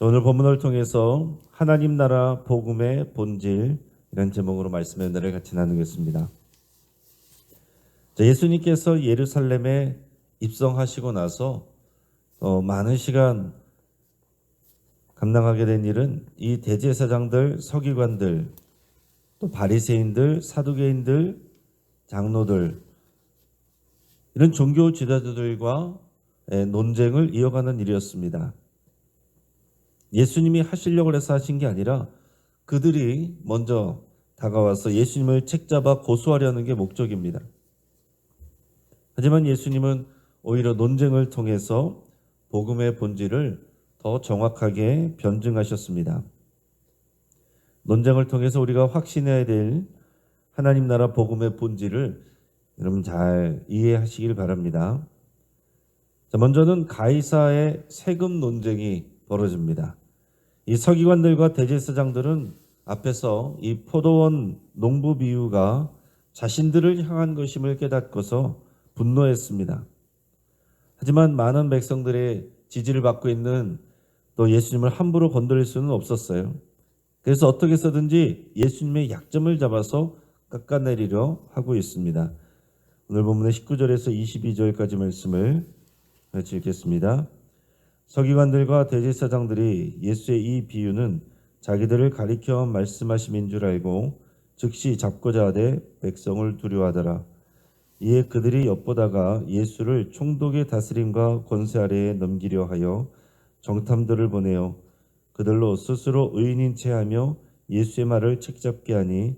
오늘 본문을 통해서 하나님 나라 복음의 본질 이런 제목으로 말씀의 은혜를 같이 나누겠습니다. 예수님께서 예루살렘에 입성하시고 나서 많은 시간 감당하게 된 일은 이 대제사장들, 서기관들, 또 바리새인들, 사두개인들, 장로들 이런 종교 지도자들과 논쟁을 이어가는 일이었습니다. 예수님이 하시려고 해서 하신 게 아니라 그들이 먼저 다가와서 예수님을 책잡아 고소하려는 게 목적입니다. 하지만 예수님은 오히려 논쟁을 통해서 복음의 본질을 더 정확하게 변증하셨습니다. 논쟁을 통해서 우리가 확신해야 될 하나님 나라 복음의 본질을 여러분 잘 이해하시길 바랍니다. 먼저는 가이사의 세금 논쟁이 벌어집니다. 이 서기관들과 대제사장들은 앞에서 이 포도원 농부 비유가 자신들을 향한 것임을 깨닫고서 분노했습니다. 하지만 많은 백성들의 지지를 받고 있는 또 예수님을 함부로 건드릴 수는 없었어요. 그래서 어떻게 해서든지 예수님의 약점을 잡아서 깎아내리려 하고 있습니다. 오늘 본문의 19절에서 22절까지 말씀을 같이 읽겠습니다. 서기관들과 대제사장들이 예수의 이 비유는 자기들을 가리켜 말씀하심인 줄 알고 즉시 잡고자 하되 백성을 두려워하더라. 이에 그들이 엿보다가 예수를 총독의 다스림과 권세 아래에 넘기려 하여 정탐들을 보내어 그들로 스스로 의인인 체하며 예수의 말을 책잡게 하니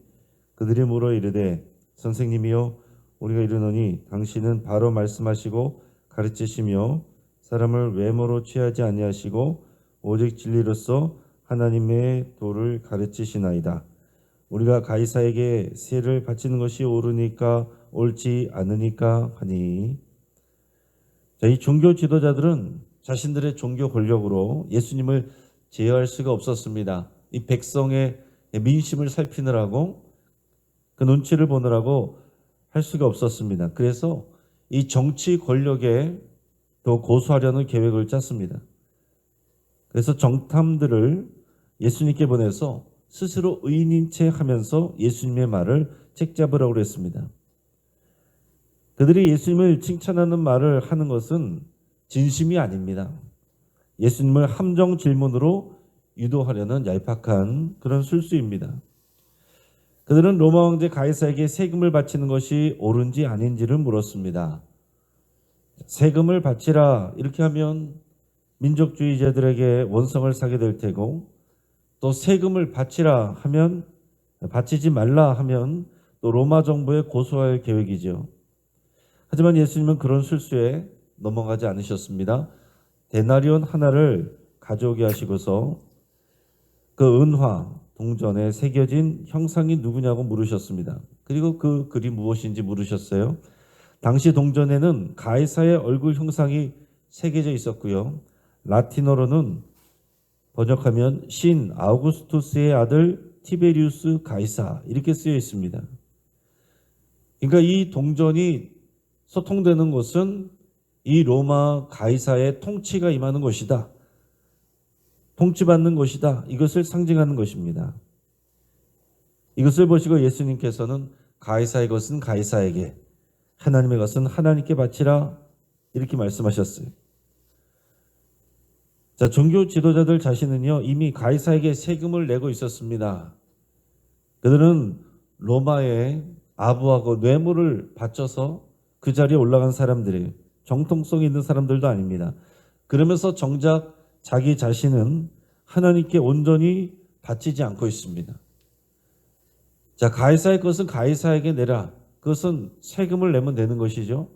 그들이 물어 이르되 선생님이여 우리가 이르노니 당신은 바로 말씀하시고 가르치시며 사람을 외모로 취하지 아니하시고 오직 진리로서 하나님의 도를 가르치시나이다. 우리가 가이사에게 세를 바치는 것이 옳으니까 옳지 않으니까 하니. 이 종교 지도자들은 자신들의 종교 권력으로 예수님을 제어할 수가 없었습니다. 이 백성의 민심을 살피느라고 그 눈치를 보느라고 할 수가 없었습니다. 그래서 이 정치 권력에 더 고소하려는 계획을 짰습니다. 그래서 정탐들을 예수님께 보내서 스스로 의인인 채 하면서 예수님의 말을 책잡으라고 그랬습니다. 그들이 예수님을 칭찬하는 말을 하는 것은 진심이 아닙니다. 예수님을 함정 질문으로 유도하려는 얄팍한 그런 술수입니다. 그들은 로마 황제 가이사에게 세금을 바치는 것이 옳은지 아닌지를 물었습니다. 세금을 바치라 이렇게 하면 민족주의자들에게 원성을 사게 될 테고 또 세금을 바치라 하면 바치지 말라 하면 또 로마 정부에 고소할 계획이죠. 하지만 예수님은 그런 술수에 넘어가지 않으셨습니다. 데나리온 하나를 가져오게 하시고서 그 은화 동전에 새겨진 형상이 누구냐고 물으셨습니다. 그리고 그 글이 무엇인지 물으셨어요. 당시 동전에는 가이사의 얼굴 형상이 새겨져 있었고요. 라틴어로는 번역하면 신 아우구스투스의 아들 티베리우스 가이사 이렇게 쓰여 있습니다. 그러니까 이 동전이 소통되는 것은 이 로마 가이사의 통치가 임하는 것이다. 통치받는 것이다. 이것을 상징하는 것입니다. 이것을 보시고 예수님께서는 가이사의 것은 가이사에게 하나님의 것은 하나님께 바치라 이렇게 말씀하셨어요. 자, 종교 지도자들 자신은요 이미 가이사에게 세금을 내고 있었습니다. 그들은 로마에 아부하고 뇌물을 바쳐서 그 자리에 올라간 사람들이 정통성 있는 사람들도 아닙니다. 그러면서 정작 자기 자신은 하나님께 온전히 바치지 않고 있습니다. 자, 가이사의 것은 가이사에게 내라. 그것은 세금을 내면 되는 것이죠.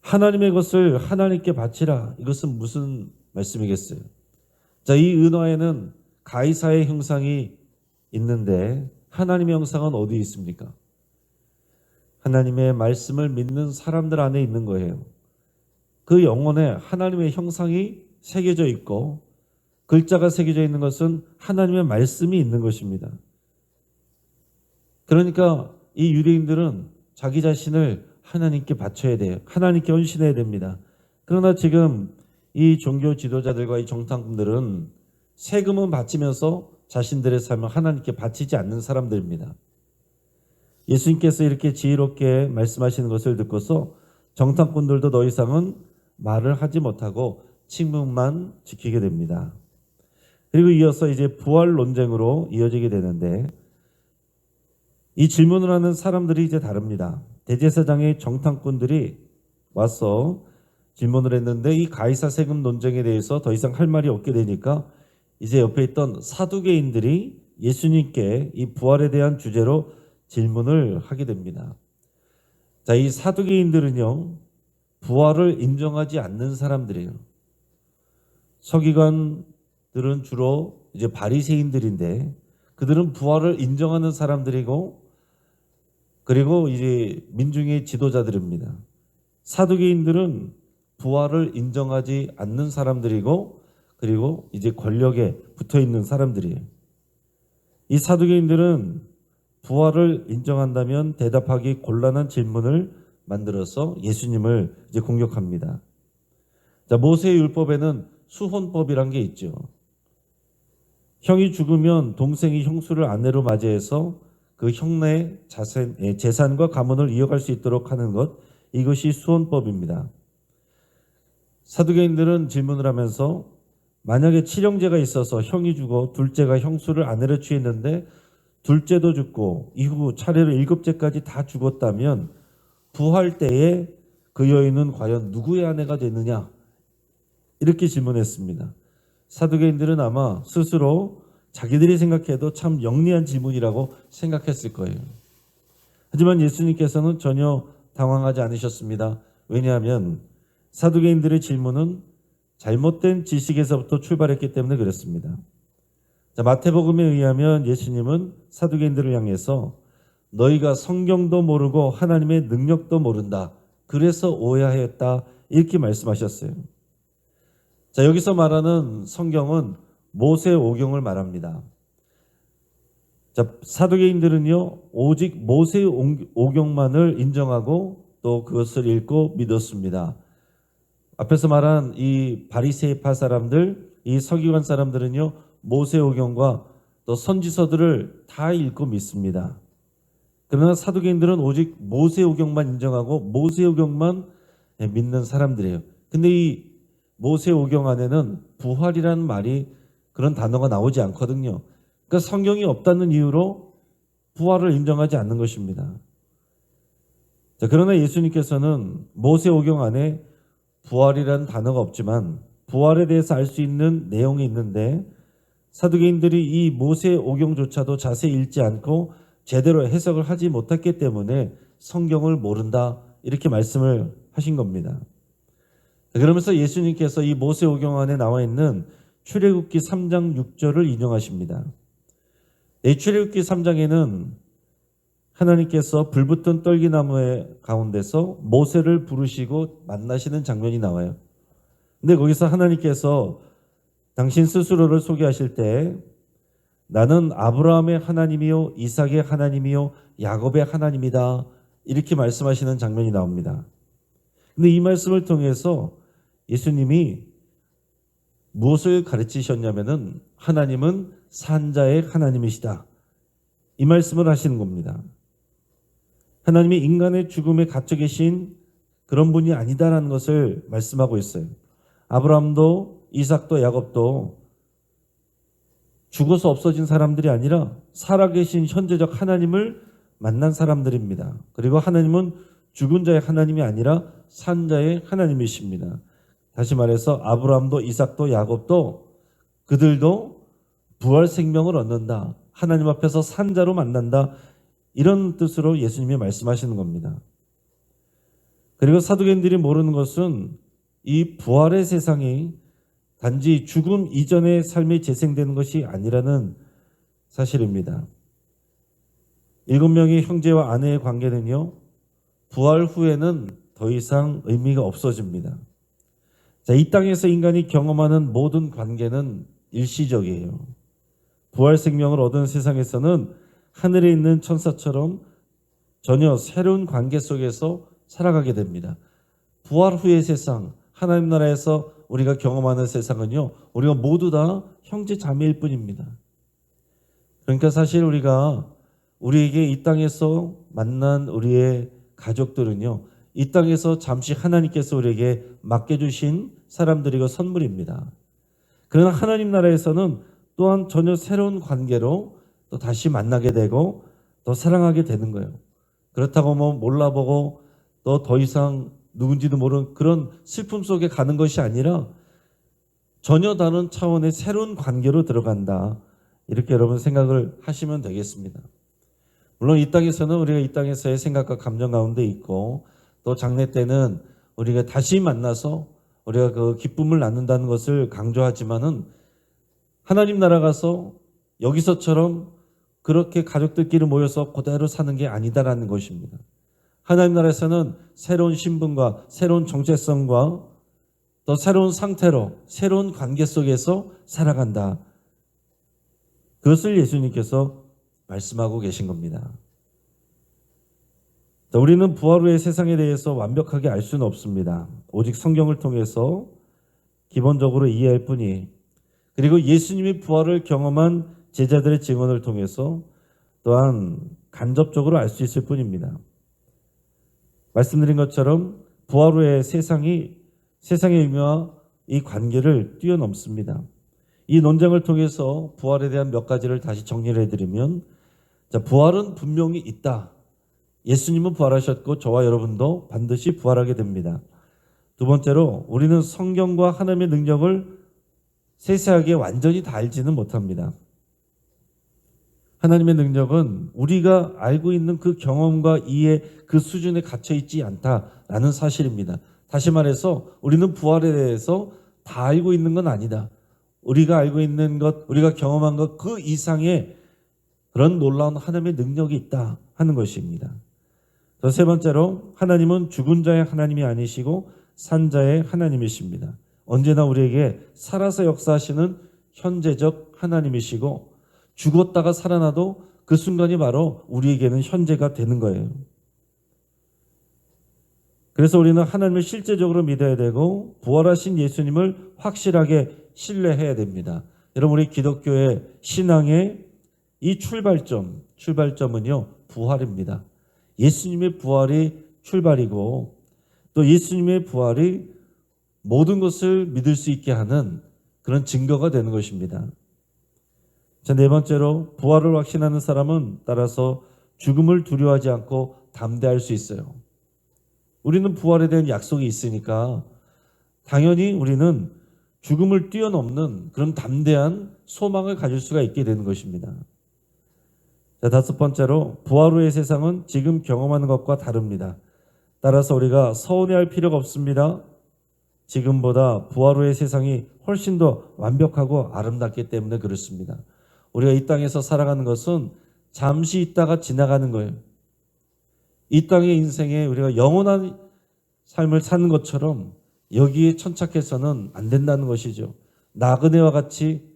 하나님의 것을 하나님께 바치라. 이것은 무슨 말씀이겠어요? 자, 이 은화에는 가이사의 형상이 있는데 하나님의 형상은 어디에 있습니까? 하나님의 말씀을 믿는 사람들 안에 있는 거예요. 그 영혼에 하나님의 형상이 새겨져 있고 글자가 새겨져 있는 것은 하나님의 말씀이 있는 것입니다. 그러니까 이 유대인들은 자기 자신을 하나님께 바쳐야 돼요. 하나님께 헌신해야 됩니다. 그러나 지금 이 종교 지도자들과 이 정탐꾼들은 세금은 바치면서 자신들의 삶을 하나님께 바치지 않는 사람들입니다. 예수님께서 이렇게 지혜롭게 말씀하시는 것을 듣고서 정탐꾼들도 더 이상은 말을 하지 못하고 침묵만 지키게 됩니다. 그리고 이어서 이제 부활 논쟁으로 이어지게 되는데, 이 질문을 하는 사람들이 이제 다릅니다. 대제사장의 정탐꾼들이 와서 질문을 했는데 이 가이사 세금 논쟁에 대해서 더 이상 할 말이 없게 되니까 이제 옆에 있던 사두개인들이 예수님께 이 부활에 대한 주제로 질문을 하게 됩니다. 자, 이 사두개인들은요, 부활을 인정하지 않는 사람들이에요. 서기관들은 주로 이제 바리새인들인데 그들은 부활을 인정하는 사람들이고, 그리고 이제 민중의 지도자들입니다. 사두개인들은 부활을 인정하지 않는 사람들이고, 그리고 이제 권력에 붙어 있는 사람들이에요. 이 사두개인들은 부활을 인정한다면 대답하기 곤란한 질문을 만들어서 예수님을 이제 공격합니다. 자, 모세의 율법에는 수혼법이란 게 있죠. 형이 죽으면 동생이 형수를 아내로 맞이해서 그 형네의 재산과 가문을 이어갈 수 있도록 하는 것, 이것이 수혼법입니다. 사두개인들은 질문을 하면서 만약에 칠형제가 있어서 형이 죽어 둘째가 형수를 아내로 취했는데 둘째도 죽고 이후 차례로 7째까지 다 죽었다면 부활 때에 그 여인은 과연 누구의 아내가 되느냐? 이렇게 질문했습니다. 사두개인들은 아마 스스로 자기들이 생각해도 참 영리한 질문이라고 생각했을 거예요. 하지만 예수님께서는 전혀 당황하지 않으셨습니다. 왜냐하면 사두개인들의 질문은 잘못된 지식에서부터 출발했기 때문에 그렇습니다. 자, 마태복음에 의하면 예수님은 사두개인들을 향해서 너희가 성경도 모르고 하나님의 능력도 모른다, 그래서 오해하였다, 이렇게 말씀하셨어요. 자, 여기서 말하는 성경은 모세 오경을 말합니다. 자, 사두개인들은요, 오직 모세 오경만을 인정하고 또 그것을 읽고 믿었습니다. 앞에서 말한 이 바리새파 사람들, 이 서기관 사람들은요, 모세 오경과 또 선지서들을 다 읽고 믿습니다. 그러나 사두개인들은 오직 모세 오경만 인정하고 모세 오경만 믿는 사람들이에요. 근데 이 모세 오경 안에는 부활이라는 말이, 그런 단어가 나오지 않거든요. 그러니까 성경이 없다는 이유로 부활을 인정하지 않는 것입니다. 자, 그러나 예수님께서는 모세 오경 안에 부활이라는 단어가 없지만 부활에 대해서 알 수 있는 내용이 있는데, 사두개인들이 이 모세 오경조차도 자세히 읽지 않고 제대로 해석을 하지 못했기 때문에 성경을 모른다, 이렇게 말씀을 하신 겁니다. 그러면서 예수님께서 이 모세 오경 안에 나와 있는 출애굽기 3장 6절을 인용하십니다. 이 출애굽기 3장에는 하나님께서 불붙은 떨기나무의 가운데서 모세를 부르시고 만나시는 장면이 나와요. 근데 거기서 하나님께서 당신 스스로를 소개하실 때 나는 아브라함의 하나님이요 이삭의 하나님이요 야곱의 하나님이다, 이렇게 말씀하시는 장면이 나옵니다. 근데 이 말씀을 통해서 예수님이 무엇을 가르치셨냐면은 하나님은 산자의 하나님이시다, 이 말씀을 하시는 겁니다. 하나님이 인간의 죽음에 갇혀 계신 그런 분이 아니다라는 것을 말씀하고 있어요. 아브라함도 이삭도 야곱도 죽어서 없어진 사람들이 아니라 살아계신 현재적 하나님을 만난 사람들입니다. 그리고 하나님은 죽은 자의 하나님이 아니라 산 자의 하나님이십니다. 다시 말해서 아브라함도 이삭도 야곱도 그들도 부활 생명을 얻는다, 하나님 앞에서 산 자로 만난다, 이런 뜻으로 예수님이 말씀하시는 겁니다. 그리고 사두개인들이 모르는 것은 이 부활의 세상이 단지 죽음 이전의 삶이 재생되는 것이 아니라는 사실입니다. 7명의 형제와 아내의 관계는요, 부활 후에는 더 이상 의미가 없어집니다. 자, 이 땅에서 인간이 경험하는 모든 관계는 일시적이에요. 부활 생명을 얻은 세상에서는 하늘에 있는 천사처럼 전혀 새로운 관계 속에서 살아가게 됩니다. 부활 후의 세상, 하나님 나라에서 우리가 경험하는 세상은요, 우리가 모두 다 형제 자매일 뿐입니다. 그러니까 사실 우리에게 이 땅에서 만난 우리의 가족들은요, 이 땅에서 잠시 하나님께서 우리에게 맡겨주신 사람들이고 선물입니다. 그러나 하나님 나라에서는 또한 전혀 새로운 관계로 또 다시 만나게 되고 또 사랑하게 되는 거예요. 그렇다고 뭐 몰라보고 또 더 이상 누군지도 모르는 그런 슬픔 속에 가는 것이 아니라 전혀 다른 차원의 새로운 관계로 들어간다. 이렇게 여러분 생각을 하시면 되겠습니다. 물론 이 땅에서는 우리가 이 땅에서의 생각과 감정 가운데 있고 또 장래 때는 우리가 다시 만나서 우리가 그 기쁨을 나눈다는 것을 강조하지만은 하나님 나라 가서 여기서처럼 그렇게 가족들끼리 모여서 그대로 사는 게 아니다라는 것입니다. 하나님 나라에서는 새로운 신분과 새로운 정체성과 또 새로운 상태로 새로운 관계 속에서 살아간다. 그것을 예수님께서 말씀하고 계신 겁니다. 우리는 부활 후의 세상에 대해서 완벽하게 알 수는 없습니다. 오직 성경을 통해서 기본적으로 이해할 뿐이, 그리고 예수님이 부활을 경험한 제자들의 증언을 통해서 또한 간접적으로 알 수 있을 뿐입니다. 말씀드린 것처럼 부활 후의 세상의 의미와 이 관계를 뛰어넘습니다. 이 논쟁을 통해서 부활에 대한 몇 가지를 다시 정리를 해드리면, 부활은 분명히 있다. 예수님은 부활하셨고 저와 여러분도 반드시 부활하게 됩니다. 두 번째로, 우리는 성경과 하나님의 능력을 세세하게 완전히 다 알지는 못합니다. 하나님의 능력은 우리가 알고 있는 그 경험과 이해 그 수준에 갇혀 있지 않다라는 사실입니다. 다시 말해서 우리는 부활에 대해서 다 알고 있는 건 아니다. 우리가 알고 있는 것, 우리가 경험한 것 그 이상의 그런 놀라운 하나님의 능력이 있다 하는 것입니다. 세 번째로, 하나님은 죽은 자의 하나님이 아니시고 산 자의 하나님이십니다. 언제나 우리에게 살아서 역사하시는 현재적 하나님이시고 죽었다가 살아나도 그 순간이 바로 우리에게는 현재가 되는 거예요. 그래서 우리는 하나님을 실제적으로 믿어야 되고 부활하신 예수님을 확실하게 신뢰해야 됩니다. 여러분, 우리 기독교의 신앙의 이 출발점은요, 부활입니다. 예수님의 부활이 출발이고 또 예수님의 부활이 모든 것을 믿을 수 있게 하는 그런 증거가 되는 것입니다. 자, 네 번째로, 부활을 확신하는 사람은 따라서 죽음을 두려워하지 않고 담대할 수 있어요. 우리는 부활에 대한 약속이 있으니까 당연히 우리는 죽음을 뛰어넘는 그런 담대한 소망을 가질 수가 있게 되는 것입니다. 자, 다섯 번째로, 부활 후의 세상은 지금 경험하는 것과 다릅니다. 따라서 우리가 서운해할 필요가 없습니다. 지금보다 부활 후의 세상이 훨씬 더 완벽하고 아름답기 때문에 그렇습니다. 우리가 이 땅에서 살아가는 것은 잠시 있다가 지나가는 거예요. 이 땅의 인생에 우리가 영원한 삶을 사는 것처럼 여기에 천착해서는 안 된다는 것이죠. 나그네와 같이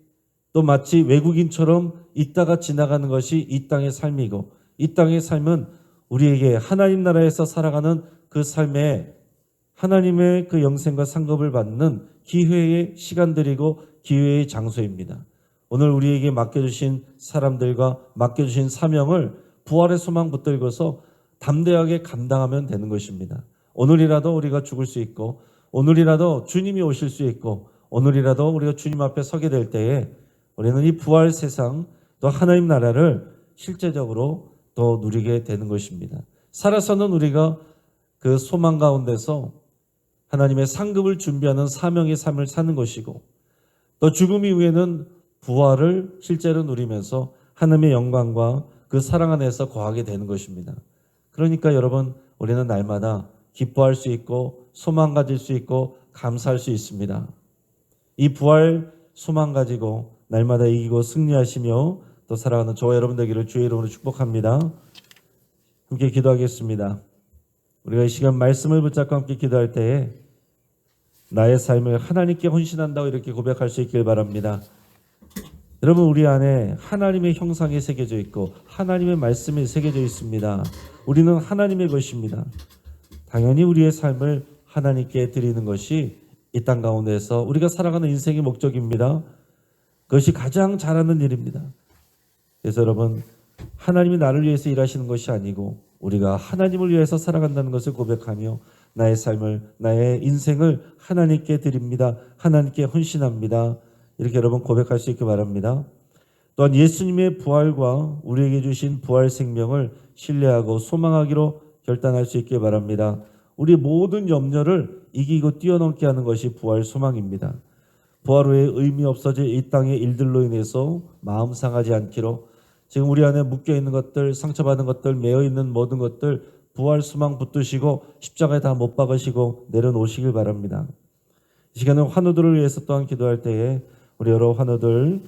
또 마치 외국인처럼 있다가 지나가는 것이 이 땅의 삶이고, 이 땅의 삶은 우리에게 하나님 나라에서 살아가는 그 삶에 하나님의 그 영생과 상급을 받는 기회의 시간들이고 기회의 장소입니다. 오늘 우리에게 맡겨주신 사람들과 맡겨주신 사명을 부활의 소망 붙들고서 담대하게 감당하면 되는 것입니다. 오늘이라도 우리가 죽을 수 있고, 오늘이라도 주님이 오실 수 있고, 오늘이라도 우리가 주님 앞에 서게 될 때에 우리는 이 부활 세상 또 하나님 나라를 실제적으로 더 누리게 되는 것입니다. 살아서는 우리가 그 소망 가운데서 하나님의 상급을 준비하는 사명의 삶을 사는 것이고, 또 죽음 이후에는 부활을 실제로 누리면서 하나님의 영광과 그 사랑 안에서 거하게 되는 것입니다. 그러니까 여러분, 우리는 날마다 기뻐할 수 있고 소망 가질 수 있고 감사할 수 있습니다. 이 부활 소망 가지고 날마다 이기고 승리하시며 또 살아가는 저와 여러분 되기를 주의 이름으로 축복합니다. 함께 기도하겠습니다. 우리가 이 시간 말씀을 붙잡고 함께 기도할 때에 나의 삶을 하나님께 헌신한다고 이렇게 고백할 수 있길 바랍니다. 여러분, 우리 안에 하나님의 형상이 새겨져 있고 하나님의 말씀이 새겨져 있습니다. 우리는 하나님의 것입니다. 당연히 우리의 삶을 하나님께 드리는 것이 이 땅 가운데서 우리가 살아가는 인생의 목적입니다. 그것이 가장 잘하는 일입니다. 그래서 여러분, 하나님이 나를 위해서 일하시는 것이 아니고 우리가 하나님을 위해서 살아간다는 것을 고백하며 나의 삶을, 나의 인생을 하나님께 드립니다. 하나님께 헌신합니다. 이렇게 여러분 고백할 수 있기 바랍니다. 또한 예수님의 부활과 우리에게 주신 부활 생명을 신뢰하고 소망하기로 결단할 수 있기 바랍니다. 우리 모든 염려를 이기고 뛰어넘게 하는 것이 부활 소망입니다. 부활 후에 의미 없어질 이 땅의 일들로 인해서 마음 상하지 않기로, 지금 우리 안에 묶여있는 것들, 상처받은 것들, 매어있는 모든 것들 부활 소망 붙드시고 십자가에 다 못 박으시고 내려놓으시길 바랍니다. 이 시간은 환우들을 위해서 또한 기도할 때에 우리 여러 환우들,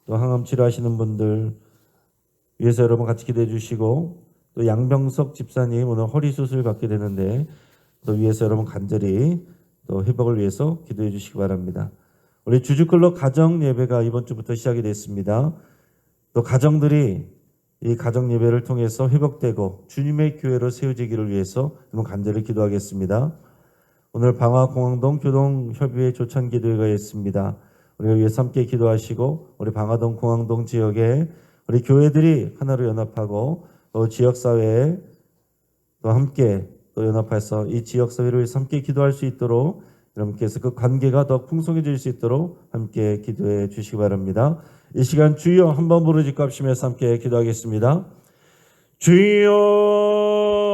또 항암 치료하시는 분들 위해서 여러분 같이 기도해 주시고, 또 양병석 집사님 오늘 허리 수술 받게 되는데 또 위해서 여러분 간절히 또 회복을 위해서 기도해 주시기 바랍니다. 우리 주주클럽 가정 예배가 이번 주부터 시작이 됐습니다. 또 가정들이 이 가정 예배를 통해서 회복되고 주님의 교회로 세워지기를 위해서 여러분 간절히 기도하겠습니다. 오늘 방화공항동 교동협의회 조찬기도회가 있습니다. 우리가 위해서 함께 기도하시고 우리 방화동 공항동 지역에 우리 교회들이 하나로 연합하고 또 지역사회에 또 함께 또 연합해서 이 지역사회를 위해서 함께 기도할 수 있도록 여러분께서 그 관계가 더 풍성해질 수 있도록 함께 기도해 주시기 바랍니다. 이 시간 주여 한번 부르짖고 합심해서 함께 기도하겠습니다. 주여